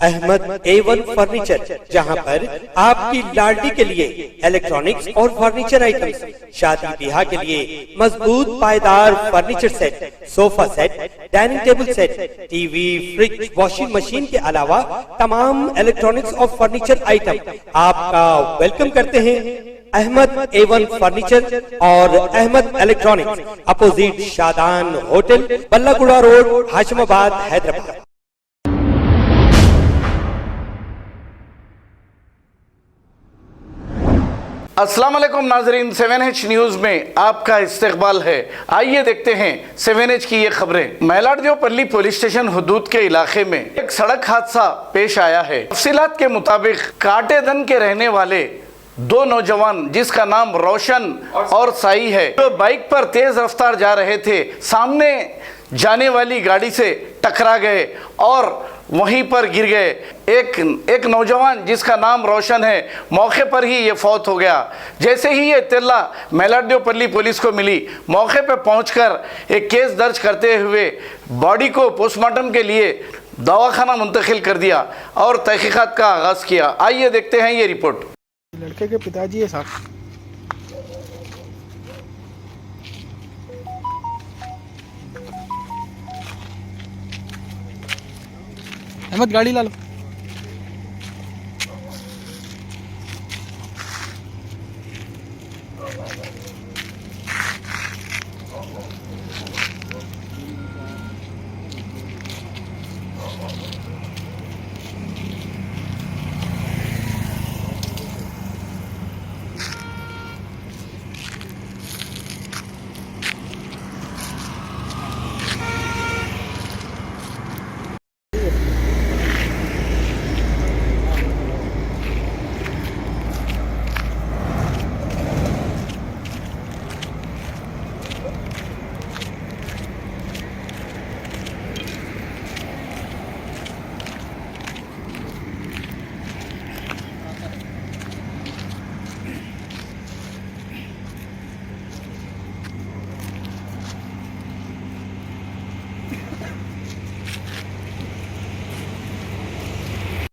Ahmad A1 furniture, जहां पर आपकी लाडली के लिए इलेक्ट्रॉनिक्स और फर्नीचर आइटम्स, शादी ब्याह के लिए मजबूत पायदार furniture set, sofa set, dining table set, TV, fridge, washing machine के अलावा तमाम इलेक्ट्रॉनिक्स और फर्नीचर आइटम आपका वेलकम करते हैं। अहमद A1 फर्नीचर और Ahmed electronics, opposite Shadan hotel, Ballaguda road, Hashimabad, Hyderabad. अस्सलाम वालेकुम नाजरीन, 7H न्यूज़ में आपका इस्तकबाल है। आइए देखते हैं 7H की ये खबरें। मैलाडदेवपल्ली पुलिस स्टेशन हुदूद के इलाके में एक सड़क हादसा पेश आया है। तफसीलात के मुताबिक काटेदन के रहने वाले दो नौजवान, जिसका नाम रोशन और साई है, जो बाइक पर तेज रफ्तार जा रहे थे, सामने जाने वाली गाड़ी से टकरा गए और वहीं पर गिर गए। एक नौजवान जिसका नाम रोशन है, मौके पर ही ये फौत हो गया। जैसे ही ये इत्तला मैलाडदेवपल्ली पुलिस को मिली, मौके पर पहुंचकर एक केस दर्ज करते हुए बॉडी को पोस्टमार्टम के लिए दवाखाना मुंतकिल कर दिया और तहकीकात का आगाज़ किया। आइए देखते हैं ये रिपोर्ट। लड़के के पिताजी है साहब। अहमद गाड़ी ला लो।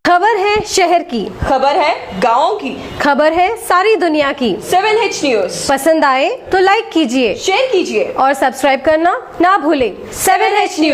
खबर है शहर की, खबर है गाँव की, खबर है सारी दुनिया की। 7H न्यूज़ पसंद आए तो लाइक कीजिए, शेयर कीजिए और सब्सक्राइब करना ना भूलें। 7H news.